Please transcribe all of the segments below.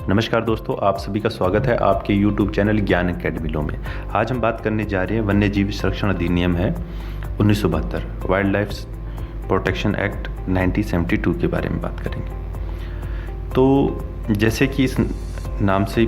नमस्कार दोस्तों, आप सभी का स्वागत है आपके YouTube चैनल ज्ञान अकेडमी में। आज हम बात करने जा रहे हैं वन्य जीव संरक्षण अधिनियम है 1972 वाइल्ड लाइफ प्रोटेक्शन एक्ट 1972 के बारे में बात करेंगे। तो जैसे कि इस नाम से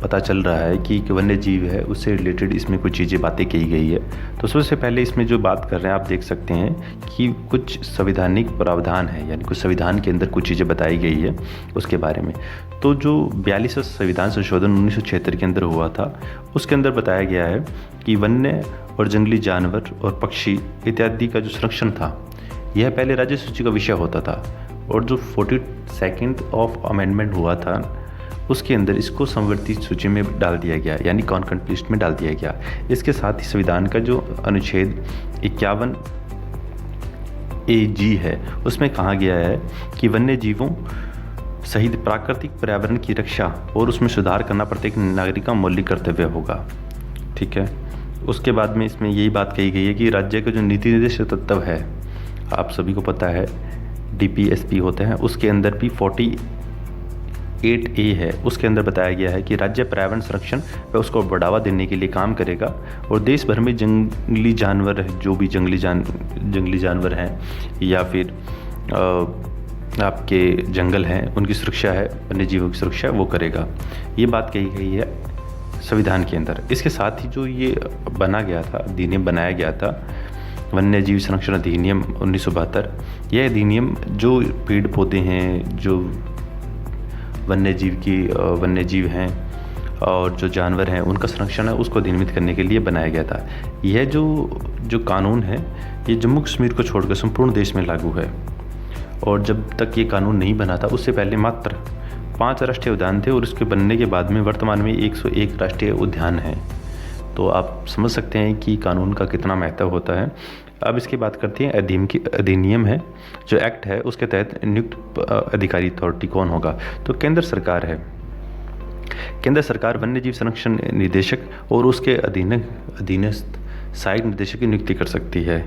पता चल रहा है कि वन्य जीव है, उससे रिलेटेड इसमें कुछ चीज़ें बातें की गई है। तो सबसे पहले इसमें जो बात कर रहे हैं आप देख सकते हैं कि कुछ संवैधानिक प्रावधान है, यानी कुछ संविधान के अंदर कुछ चीज़ें बताई गई है उसके बारे में। तो जो 42वां संविधान संशोधन 1976 के अंदर हुआ था, उसके अंदर बताया गया है कि वन्य और जंगली जानवर और पक्षी इत्यादि का जो संरक्षण था, यह पहले राज्य सूची का विषय होता था। और जो 42nd ऑफ अमेंडमेंट हुआ था, उसके अंदर इसको संवर्धित सूची में डाल दिया गया, यानी कॉन्करेंट लिस्ट में डाल दिया गया। इसके साथ ही संविधान का जो अनुच्छेद 51 AG है, उसमें कहा गया है कि वन्य जीवों सहित प्राकृतिक पर्यावरण की रक्षा और उसमें सुधार करना प्रत्येक नागरिक का मौलिक कर्तव्य होगा। ठीक है। उसके बाद में इसमें यही बात कही गई है कि राज्य का जो नीति निर्देशक तत्व है, आप सभी को पता है DPSP होते हैं, उसके अंदर भी 48A है। उसके अंदर बताया गया है कि राज्य पर्यावरण संरक्षण व उसको बढ़ावा देने के लिए काम करेगा और देश भर में जंगली जानवर, जो भी जंगली जानवर हैं या फिर आपके जंगल हैं, उनकी सुरक्षा है, वन्य जीवों की सुरक्षा वो करेगा। ये बात कही गई है संविधान के अंदर। इसके साथ ही जो ये बना गया था, अधिनियम बनाया गया था, वन्य जीव संरक्षण अधिनियम 1972, यह अधिनियम जो पेड़ पौधे हैं, जो वन्य जीव हैं और जो जानवर हैं, उनका संरक्षण है, उसको अधिनियमित करने के लिए बनाया गया था। यह जो कानून है, ये जम्मू कश्मीर को छोड़कर संपूर्ण देश में लागू है। और जब तक ये कानून नहीं बना था, उससे पहले मात्र 5 राष्ट्रीय उद्यान थे और उसके बनने के बाद में वर्तमान में 101 राष्ट्रीय उद्यान हैं। तो आप समझ सकते हैं कि कानून का कितना महत्व होता है। अब इसकी बात करते हैं अधिनियम है, जो एक्ट है, उसके तहत नियुक्त अधिकारी अथॉरिटी कौन होगा। तो केंद्र सरकार है। केंद्र सरकार वन्य जीव संरक्षण निदेशक और उसके अधीनस्थ सहायक निदेशक की नियुक्ति कर सकती है।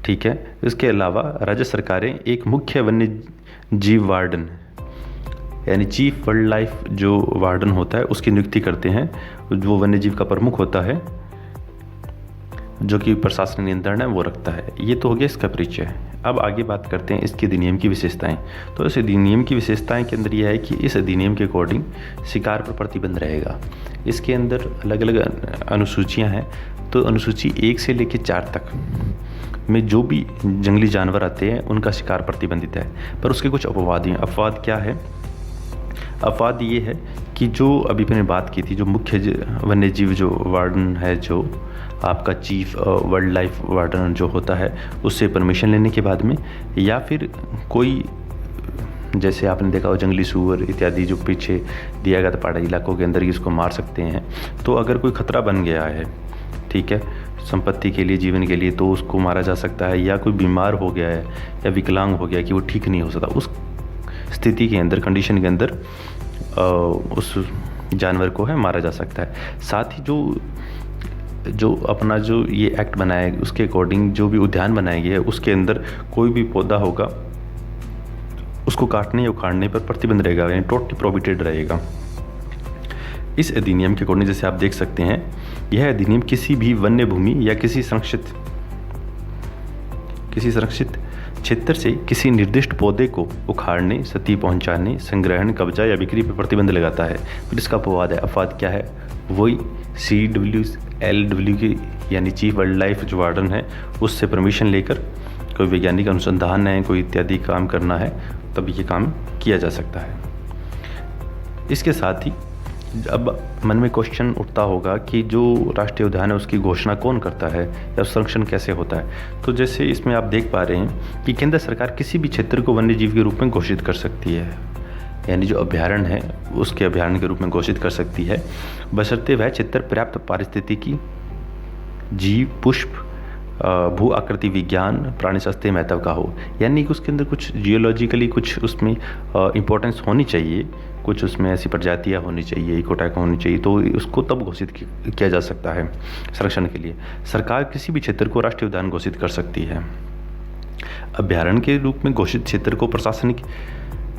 ठीक है। इसके अलावा राज्य सरकारें एक मुख्य वन्य जीव वार्डन, यानी चीफ वाइल्ड लाइफ जो वार्डन होता है, उसकी नियुक्ति करते हैं। जो वन्य जीव का प्रमुख होता है, जो कि प्रशासनिक नियंत्रण है, वो रखता है। ये तो हो गया इसका परिचय। अब आगे बात करते हैं इसके अधिनियम की विशेषताएं। तो इस अधिनियम की विशेषताएं के अंदर यह है कि इस अधिनियम के अकॉर्डिंग शिकार पर प्रतिबंध रहेगा। इसके अंदर अलग अलग अनुसूचियां हैं। तो अनुसूची 1 से लेकर 4 तक में जो भी जंगली जानवर आते हैं, उनका शिकार प्रतिबंधित है। पर उसके कुछ अपवाद हैं। अपवाद क्या है? अपवाद ये है कि जो अभी मैंने बात की थी, जो मुख्य वन्य जीव जो वार्डन है, जो आपका चीफ वाइल्ड लाइफ वार्डन जो होता है, उससे परमिशन लेने के बाद में, या फिर कोई, जैसे आपने देखा हो जंगली सूअर इत्यादि जो पीछे दिया गया था पहाड़ी इलाकों के अंदर, इसको मार सकते हैं। तो अगर कोई खतरा बन गया है, ठीक है, संपत्ति के लिए, जीवन के लिए, तो उसको मारा जा सकता है। या कोई बीमार हो गया है या विकलांग हो गया कि वो ठीक नहीं हो सकता, उस स्थिति के अंदर, कंडीशन के अंदर उस जानवर को है मारा जा सकता है। साथ ही जो अपना जो ये एक्ट बनाया है, उसके अकॉर्डिंग जो भी उद्यान बनाए गए हैं, उसके अंदर कोई भी पौधा होगा, उसको काटने या उखाड़ने पर प्रतिबंध रहेगा, यानी टोटली प्रोहिबिटेड रहेगा। इस अधिनियम के अकॉर्डिंग जैसे आप देख सकते हैं, यह अधिनियम किसी भी वन्य भूमि या किसी संरक्षित क्षेत्र से किसी निर्दिष्ट पौधे को उखाड़ने, क्षति पहुंचाने, संग्रहण, कब्जा या बिक्री पर प्रतिबंध लगाता है। फिर इसका अपवाद है। अपवाद क्या है? वही CWLW की, यानी चीफ वाइल्ड लाइफ जो वार्डन है, उससे परमिशन लेकर कोई वैज्ञानिक अनुसंधान है, कोई इत्यादि काम करना है, तब ये काम किया जा सकता है। इसके साथ ही अब मन में क्वेश्चन उठता होगा कि जो राष्ट्रीय उद्यान है, उसकी घोषणा कौन करता है या संरक्षण कैसे होता है। तो जैसे इसमें आप देख पा रहे हैं कि केंद्र सरकार किसी भी क्षेत्र को वन्य जीव के रूप में घोषित कर सकती है, यानी जो अभ्यारण्य है उसके अभ्यारण्य के रूप में घोषित कर सकती है, बशर्ते वह क्षेत्र पर्याप्त पारिस्थितिकी, जीव, पुष्प, भू आकृति विज्ञान, प्राणी शास्त्रीय महत्व का हो। यानी कि उसके अंदर कुछ जियोलॉजिकली कुछ उसमें इम्पोर्टेंस होनी चाहिए, कुछ उसमें ऐसी प्रजातियाँ होनी चाहिए, इकोटैक होनी चाहिए, तो उसको तब घोषित किया जा सकता है संरक्षण के लिए। सरकार किसी भी क्षेत्र को राष्ट्रीय उद्यान घोषित कर सकती है। अभ्यारण्य के रूप में घोषित क्षेत्र को प्रशासनिक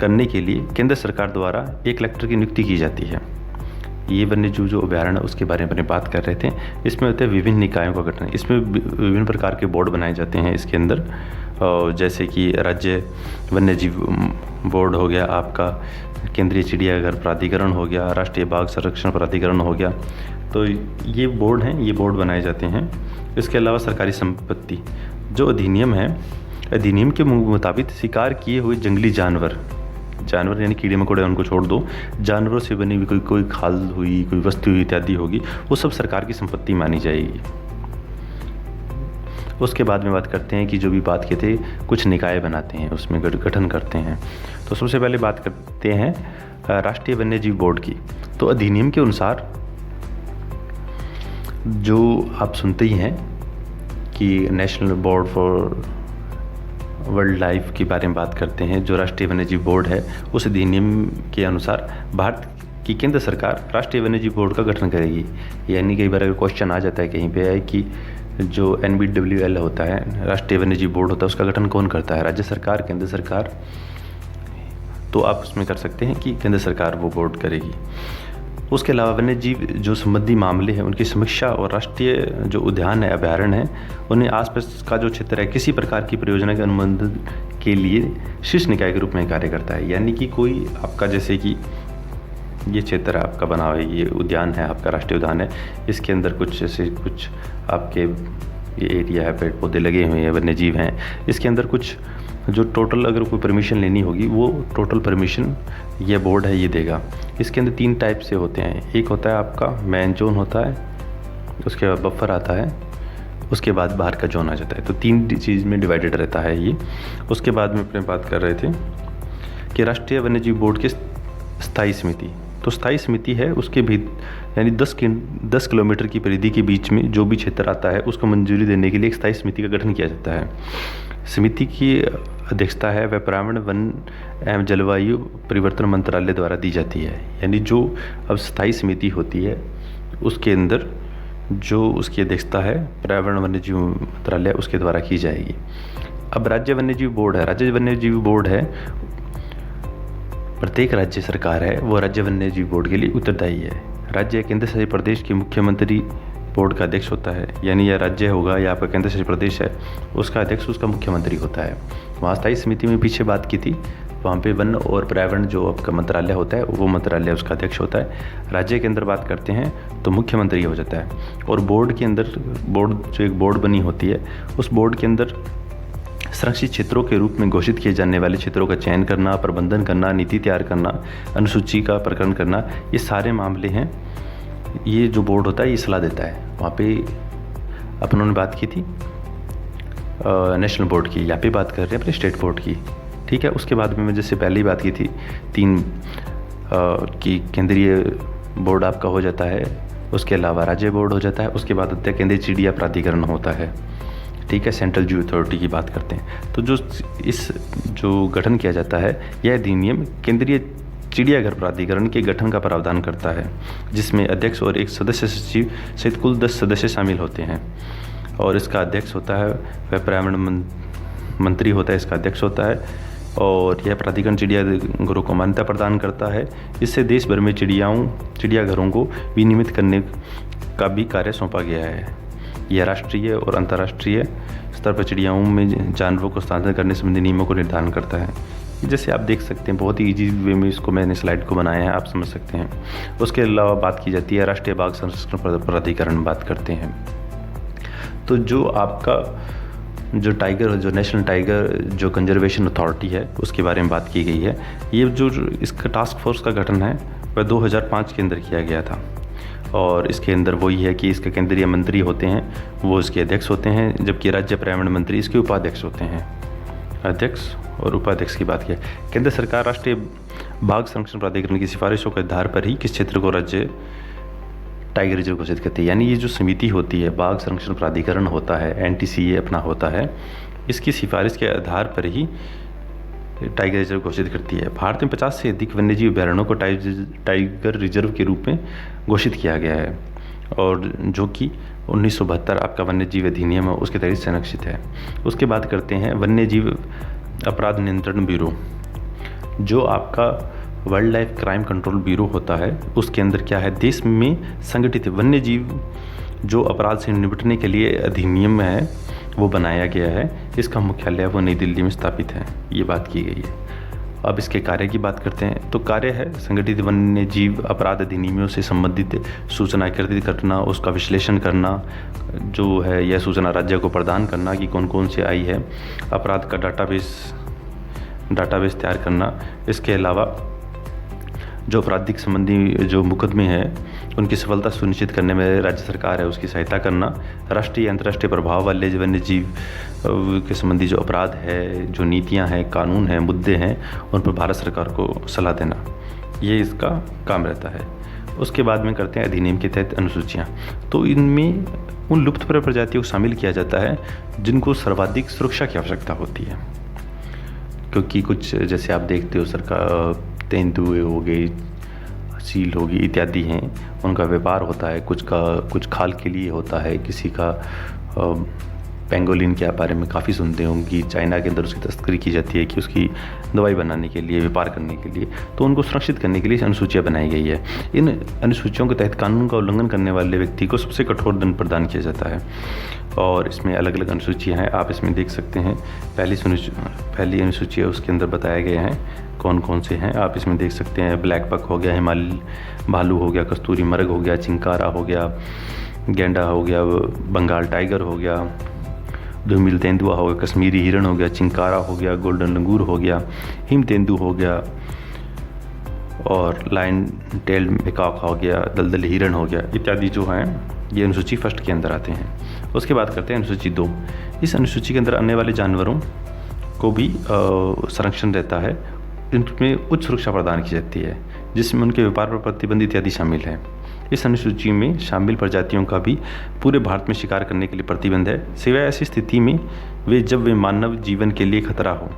करने के लिए केंद्र सरकार द्वारा एक कलेक्टर की नियुक्ति की जाती है। ये वन्यजीव जो अभ्यारण्य है उसके बारे में बात कर रहे थे। इसमें होते हैं विभिन्न निकायों का गठन, इसमें विभिन्न प्रकार के बोर्ड बनाए जाते हैं इसके अंदर, जैसे कि राज्य वन्यजीव बोर्ड हो गया आपका, केंद्रीय चिड़ियाघर प्राधिकरण हो गया, राष्ट्रीय बाघ संरक्षण प्राधिकरण हो गया। तो ये बोर्ड हैं, ये बोर्ड बनाए जाते हैं। इसके अलावा सरकारी संपत्ति जो अधिनियम है, अधिनियम के मुताबिक शिकार किए हुए जंगली जानवर यानी कीड़े मकोड़े उनको छोड़ दो, जानवरों से बनी हुई कोई खाल हुई, कोई वस्तु हुई इत्यादि होगी, वो सब सरकार की संपत्ति मानी जाएगी। उसके बाद में बात करते हैं कि जो भी बात किए थे कुछ निकाय बनाते हैं, उसमें गठन करते हैं। तो सबसे पहले बात करते हैं राष्ट्रीय वन्यजीव बोर्ड की। तो अधिनियम के अनुसार जो आप सुनते ही हैं कि national board for wild life के बारे में बात करते हैं, जो राष्ट्रीय वन्यजीव बोर्ड है उस अधिनियम के अनुसार भारत की केंद्र सरकार राष्ट्रीय वन्यजीव बोर्ड का गठन करेगी। यानी कई बार अगर क्वेश्चन आ जाता है कहीं पे है कि जो NBWL होता है, राष्ट्रीय वन्यजीव बोर्ड होता है, उसका गठन कौन करता है, राज्य सरकार, केंद्र सरकार। तो आप उसमें कर सकते हैं कि केंद्र सरकार वो बोर्ड करेगी। उसके अलावा वन्यजीव जो संबंधी मामले हैं उनकी समीक्षा और राष्ट्रीय जो उद्यान है, अभ्यारण्य है, उन्हें आसपास का जो क्षेत्र है किसी प्रकार की परियोजना के अनुबंध के लिए शीर्ष निकाय के रूप में कार्य करता है। यानी कि कोई आपका, जैसे कि ये क्षेत्र आपका बना हुआ है, ये उद्यान है आपका, राष्ट्रीय उद्यान है, इसके अंदर कुछ ऐसे कुछ आपके ये एरिया है, पेड़ पौधे लगे हुए हैं, वन्यजीव हैं, इसके अंदर कुछ जो टोटल अगर कोई परमिशन लेनी होगी वो टोटल परमिशन ये बोर्ड है ये देगा। इसके अंदर 3 टाइप से होते हैं। एक होता है आपका मैन जोन होता है, उसके बाद बफर आता है, उसके बाद बाहर का जोन आ जाता है। तो 3 चीज़ में डिवाइडेड रहता है ये। उसके बाद में अपने बात कर रहे थे कि राष्ट्रीय वन्यजीव बोर्ड की स्थायी समिति, तो स्थायी समिति है उसके भी यानी 10 किलोमीटर की परिधि के बीच में जो भी क्षेत्र आता है उसको मंजूरी देने के लिए एक स्थायी समिति का गठन किया जाता है। समिति की अध्यक्षता है वह पर्यावरण, वन एवं जलवायु परिवर्तन मंत्रालय द्वारा दी जाती है। यानी जो अब स्थायी समिति होती है उसके अंदर जो उसकी अध्यक्षता है पर्यावरण वन्यजीव मंत्रालय उसके द्वारा की जाएगी। अब राज्य वन्यजीव बोर्ड है, राज्य वन्यजीव बोर्ड है, प्रत्येक राज्य सरकार है वो राज्य वन्यजीव बोर्ड के लिए उत्तरदायी है। राज्य या केंद्र शासित प्रदेश के मुख्यमंत्री बोर्ड का अध्यक्ष होता है। यानी यह राज्य होगा या आपका केंद्र शासित प्रदेश है उसका अध्यक्ष उसका मुख्यमंत्री होता है। वहाँ स्थायी समिति में पीछे बात की थी, वहाँ पे वन और पर्यावरण जो आपका मंत्रालय होता है वो मंत्रालय उसका अध्यक्ष होता है। राज्य के अंदर बात करते हैं तो मुख्यमंत्री हो जाता है। और बोर्ड के अंदर जो एक बोर्ड बनी होती है उस बोर्ड के अंदर संरक्षित क्षेत्रों के रूप में घोषित किए जाने वाले क्षेत्रों का चयन करना, प्रबंधन करना, नीति तैयार करना, अनुसूची का प्रकरण करना, ये सारे मामले हैं ये जो बोर्ड होता है ये सलाह देता है। वहाँ पे अपन ने बात की थी नेशनल बोर्ड की, यहाँ पे बात कर रहे हैं अपने स्टेट बोर्ड की, ठीक है। उसके बाद में मैं जैसे पहले ही बात की थी 3 की केंद्रीय बोर्ड आपका हो जाता है, उसके अलावा राज्य बोर्ड हो जाता है, उसके बाद होता है केंद्रीय चिड़िया प्राधिकरण होता है, ठीक है, सेंट्रल जू अथॉरिटी की बात करते हैं। तो जो गठन किया जाता है यह अधिनियम केंद्रीय चिड़ियाघर प्राधिकरण के गठन का प्रावधान करता है, जिसमें अध्यक्ष और एक सदस्य सचिव सहित कुल 10 सदस्य शामिल होते हैं। और इसका अध्यक्ष होता है वह पर्यावरण मंत्री होता है, इसका अध्यक्ष होता है। और यह प्राधिकरण चिड़ियाघरों को मान्यता प्रदान करता है। इससे देश भर में चिड़ियाघरों को विनियमित करने का भी कार्य सौंपा गया है। यह राष्ट्रीय और अंतर्राष्ट्रीय स्तर पर चिड़ियाओं में जानवरों को स्थानांतरित करने संबंधी नियमों को निर्धारण करता है। जैसे आप देख सकते हैं बहुत ही ईजी वे में इसको मैंने स्लाइड को बनाया है, आप समझ सकते हैं। उसके अलावा बात की जाती है राष्ट्रीय बाघ संरक्षण प्राधिकरण में बात करते हैं। तो जो आपका जो टाइगर, जो नेशनल टाइगर जो कंजर्वेशन अथॉरिटी है उसके बारे में बात की गई है। ये जो इसका टास्क फोर्स का गठन है वह 2005 के अंदर किया गया था। और इसके अंदर वही है कि इसके केंद्रीय मंत्री होते हैं वो इसके अध्यक्ष होते हैं, जबकि राज्य पर्यावरण मंत्री इसके उपाध्यक्ष होते हैं। अध्यक्ष और उपाध्यक्ष की बात किया, केंद्र सरकार राष्ट्रीय बाघ संरक्षण प्राधिकरण की सिफारिशों के आधार पर ही किस क्षेत्र को राज्य टाइगर रिजर्व घोषित करती है। यानी ये जो समिति होती है, बाघ संरक्षण प्राधिकरण होता है, NTCA अपना होता है, इसकी सिफारिश के आधार पर ही टाइगर रिजर्व घोषित करती है। भारत में 50 से अधिक वन्यजीव अभ्यारण्यों को टाइगर रिजर्व के रूप में घोषित किया गया है, और जो कि 1972 आपका वन्यजीव अधिनियम है उसके तहत संरक्षित है। उसके बाद करते हैं वन्यजीव अपराध नियंत्रण ब्यूरो। जो आपका wild life crime control bureau होता है उसके अंदर क्या है, देश में संगठित वन्य जीव जो अपराध से निपटने के लिए अधिनियम है वो बनाया गया है। इसका मुख्यालय वो नई दिल्ली में स्थापित है, ये बात की गई है। अब इसके कार्य की बात करते हैं तो कार्य है संगठित वन्य जीव अपराध अधिनियमों से संबंधित सूचना एकत्रित करना, उसका विश्लेषण करना, जो है यह सूचना राज्य को प्रदान करना कि कौन कौन से आई है, अपराध का डाटाबेस तैयार करना। इसके अलावा जो आपराधिक संबंधी जो मुकदमे हैं उनकी सफलता सुनिश्चित करने में राज्य सरकार है उसकी सहायता करना, राष्ट्रीय अंतर्राष्ट्रीय प्रभाव वाले वन्य जीव के संबंधी जो अपराध है, जो नीतियां हैं, कानून हैं, मुद्दे हैं, उन पर भारत सरकार को सलाह देना, ये इसका काम रहता है। उसके बाद में करते हैं अधिनियम के तहत अनुसूचियाँ। तो इनमें उन लुप्तप्राय प्रजातियों को शामिल किया जाता है जिनको सर्वाधिक सुरक्षा की आवश्यकता होती है, क्योंकि कुछ जैसे आप देखते हो सरकार तेंदुए हो गए, सील होगी इत्यादि हैं, उनका व्यापार होता है, कुछ खाल के लिए होता है, किसी का पेंगोलिन के बारे में काफ़ी सुनते होंगे, चाइना के अंदर उसकी तस्करी की जाती है कि उसकी दवाई बनाने के लिए, व्यापार करने के लिए, तो उनको सुरक्षित करने के लिए अनुसूचियाँ बनाई गई है। इन अनुसूचियों के तहत कानून का उल्लंघन करने वाले व्यक्ति को सबसे कठोर दंड प्रदान किया जाता है और इसमें अलग अलग अनुसूचियाँ हैं, आप इसमें देख सकते हैं। पहली अनुसूची है, उसके अंदर बताए गए हैं कौन कौन से हैं, आप इसमें देख सकते हैं। ब्लैक बक हो गया, हिमालय भालू हो गया, कस्तूरी मृग हो गया, चिंकारा हो गया, गेंडा हो गया, बंगाल टाइगर हो गया, धूमिल तेंदुआ हो गया, कश्मीरी हिरण हो गया, चिंकारा हो गया, गोल्डन लंगूर हो गया, हिम तेंदू हो गया और लाइन टेल्ड मैकॉक हो गया, दलदल हिरण हो गया इत्यादि जो हैं ये अनुसूची फर्स्ट के अंदर आते हैं। उसके बाद करते हैं अनुसूची 2। इस अनुसूची के अंदर आने वाले जानवरों को भी संरक्षण रहता है, इनमें उच्च सुरक्षा प्रदान की जाती है जिसमें उनके व्यापार पर प्रतिबंध इत्यादि शामिल है। इस अनुसूची में शामिल प्रजातियों का भी पूरे भारत में शिकार करने के लिए प्रतिबंध है, सिवाय ऐसी स्थिति में जब वे मानव जीवन के लिए खतरा हो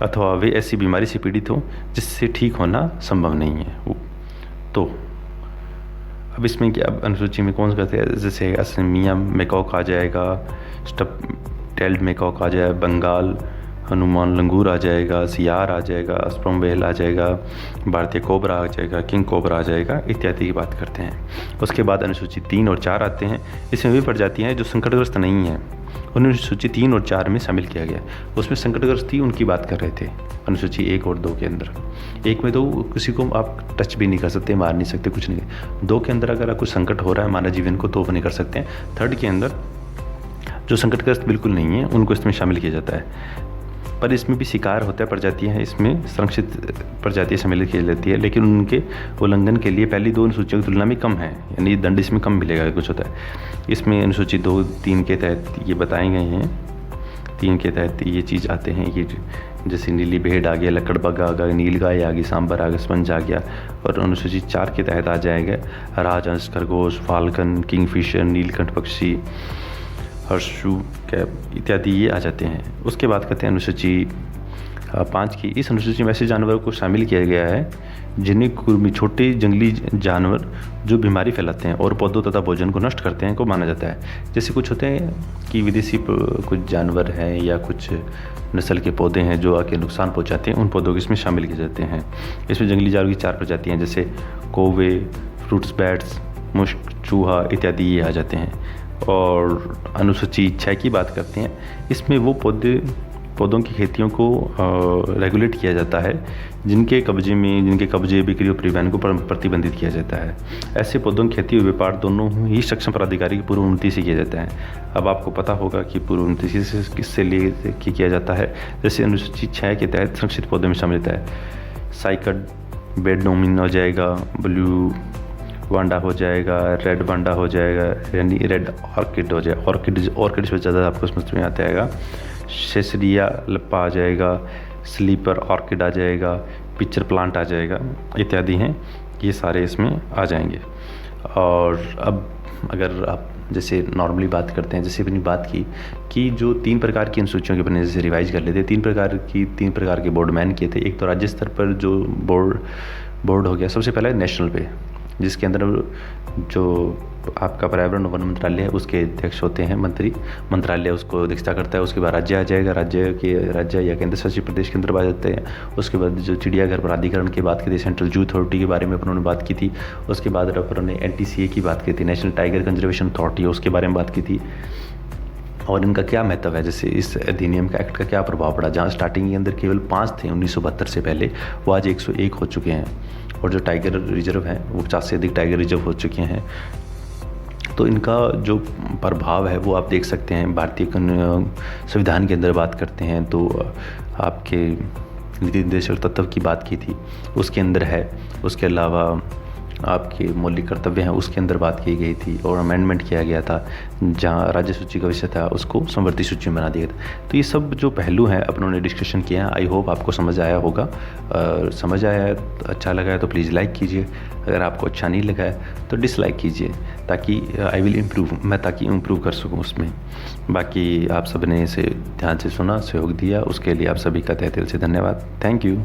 अथवा वे ऐसी बीमारी से पीड़ित हो जिससे ठीक होना संभव नहीं है। तो अब इसमें क्या अनुसूची में कौन सा कहते हैं, जैसे असमिया मैकॉक आ जाएगा, स्टप टेल्ड मैकॉक आ जाएगा, बंगाल हनुमान लंगूर आ जाएगा, सियार आ जाएगा, स्पर्म व्हेल आ जाएगा, भारतीय कोबरा आ जाएगा, किंग कोबरा आ जाएगा इत्यादि की बात करते हैं। उसके बाद अनुसूची 3 और 4 आते हैं। इसमें वे प्रजातियां हैं जो संकटग्रस्त नहीं हैं, उन्हें अनुसूची 3 और 4 में शामिल किया गया। उसमें संकटग्रस्त थी उनकी बात कर रहे थे अनुसूची 1 और 2 के अंदर। 1 में तो किसी को आप टच भी नहीं कर सकते, मार नहीं सकते, कुछ नहीं। 2 के अंदर अगर कुछ संकट हो रहा है मानव जीवन को तो वो नहीं कर सकते हैं। 3rd के अंदर जो संकटग्रस्त बिल्कुल नहीं है उनको इसमें शामिल किया जाता है, पर इसमें भी शिकार होता है प्रजातियां हैं, इसमें संरक्षित प्रजातियां शामिल की जाती है, लेकिन उनके उल्लंघन के लिए पहली 2 अनुसूचियों की तुलना में कम है, यानी दंड इसमें कम मिलेगा कुछ होता है। इसमें अनुसूची 2, 3 के तहत ये बताए गए हैं। 3 के तहत ये चीज़ आते हैं, ये जैसे नीली भेड़ आ गया, लकड़बग्गा आ गया, नीलगाय आ गई, सांबर आ गया, स्पंज आ गया। और अनुसूची 4 के तहत आ जाएगा राजहंस, खरगोश, फाल्कन, किंगफिशर, नीलकंठ पक्षी, हर्षू कैप इत्यादि ये आ जाते हैं। उसके बाद करते हैं अनुसूची 5 की। इस अनुसूची में ऐसे जानवरों को शामिल किया गया है जिन्हें कुर्मी, छोटे जंगली जानवर जो बीमारी फैलाते हैं और पौधों तथा भोजन को नष्ट करते हैं को माना जाता है। जैसे कुछ होते हैं कि विदेशी कुछ जानवर हैं या कुछ नस्ल के पौधे हैं जो आके नुकसान पहुंचाते हैं, उन पौधों को इसमें शामिल किए जाते हैं। इसमें जंगली जानवर की 4 प्रजातियाँ हैं, जैसे कौवे, फ्रूट्स बैट्स, मुश्क, चूहा इत्यादि ये आ जाते हैं। और अनुसूची 6 की बात करते हैं। इसमें वो पौधों की खेतियों को रेगुलेट किया जाता है जिनके कब्जे बिक्री और परिवहन को प्रतिबंधित किया जाता है। ऐसे पौधों की खेती और व्यापार दोनों ही सक्षम प्राधिकारी की पूर्व अनुमति से किया जाता है। अब आपको पता होगा कि पूर्व अनुमति किससे ले किया जाता है। जैसे अनुसूची 6 के तहत सुरक्षित पौधों में शामिल होता है साइकड, बेडनोमिन हो जाएगा, ब्लू वांडा हो जाएगा, रेड वांडा हो जाएगा, यानी रेड ऑर्किड हो जाएगा, ऑर्किड से ज़्यादा आपको समझ में आता है। सेसरिया लप्पा आ जाएगा, स्लीपर ऑर्किड आ जाएगा, पिक्चर प्लांट आ जाएगा इत्यादि हैं, ये सारे इसमें आ जाएंगे। और अब अगर आप जैसे नॉर्मली बात करते हैं, जैसे अपनी बात की कि जो 3 प्रकार की अनुसूचियों के बने, जैसे रिवाइज कर लेते हैं, 3 प्रकार के बोर्डमैन किए थे। एक तो राज्य स्तर पर जो बोर्ड हो गया, सबसे पहले नेशनल पे जिसके अंदर जो आपका पर्यावरण वन मंत्रालय है उसके अध्यक्ष होते हैं मंत्री, मंत्रालय उसको अध्यक्षता करता है। उसके बाद राज्य आ जाएगा, राज्य या केंद्र शासित प्रदेश के अंदर आ जाते हैं। उसके बाद जो चिड़ियाघर प्राधिकरण की बात की थी, सेंट्रल जू अथॉरिटी के बारे में उन्होंने बात की थी। उसके बाद उन्होंने NTCA की बात की थी, नेशनल टाइगर कंजर्वेशन अथॉरिटी, उसके बारे में बात की थी और इनका क्या महत्व है, जैसे इस अधिनियम का एक्ट का क्या प्रभाव पड़ा। जहाँ स्टार्टिंग के अंदर केवल 5 थे 1972 से पहले, वो आज 101 हो चुके हैं और जो टाइगर रिजर्व हैं वो 50 से अधिक टाइगर रिजर्व हो चुके हैं। तो इनका जो प्रभाव है वो आप देख सकते हैं। भारतीय संविधान के अंदर बात करते हैं तो आपके नीति निर्देशक तत्व की बात की थी, उसके अंदर है। उसके अलावा आपके मौलिक कर्तव्य हैं उसके अंदर बात की गई थी और अमेंडमेंट किया गया था, जहां राज्य सूची का विषय था उसको समवर्ती सूची में बना दिया था। तो ये सब जो पहलू हैं अपनों ने डिस्कशन किया है। आई होप आपको समझ आया होगा। समझ आया है, अच्छा लगा है तो प्लीज़ लाइक कीजिए। अगर आपको अच्छा नहीं लगा है तो डिसलाइक कीजिए, ताकि आई विल इम्प्रूव, मैं ताकि इम्प्रूव कर सकूँ उसमें। बाकी आप सब ने इसे ध्यान से सुना, सहयोग दिया, उसके लिए आप सभी का तहे दिल से धन्यवाद। Thank you.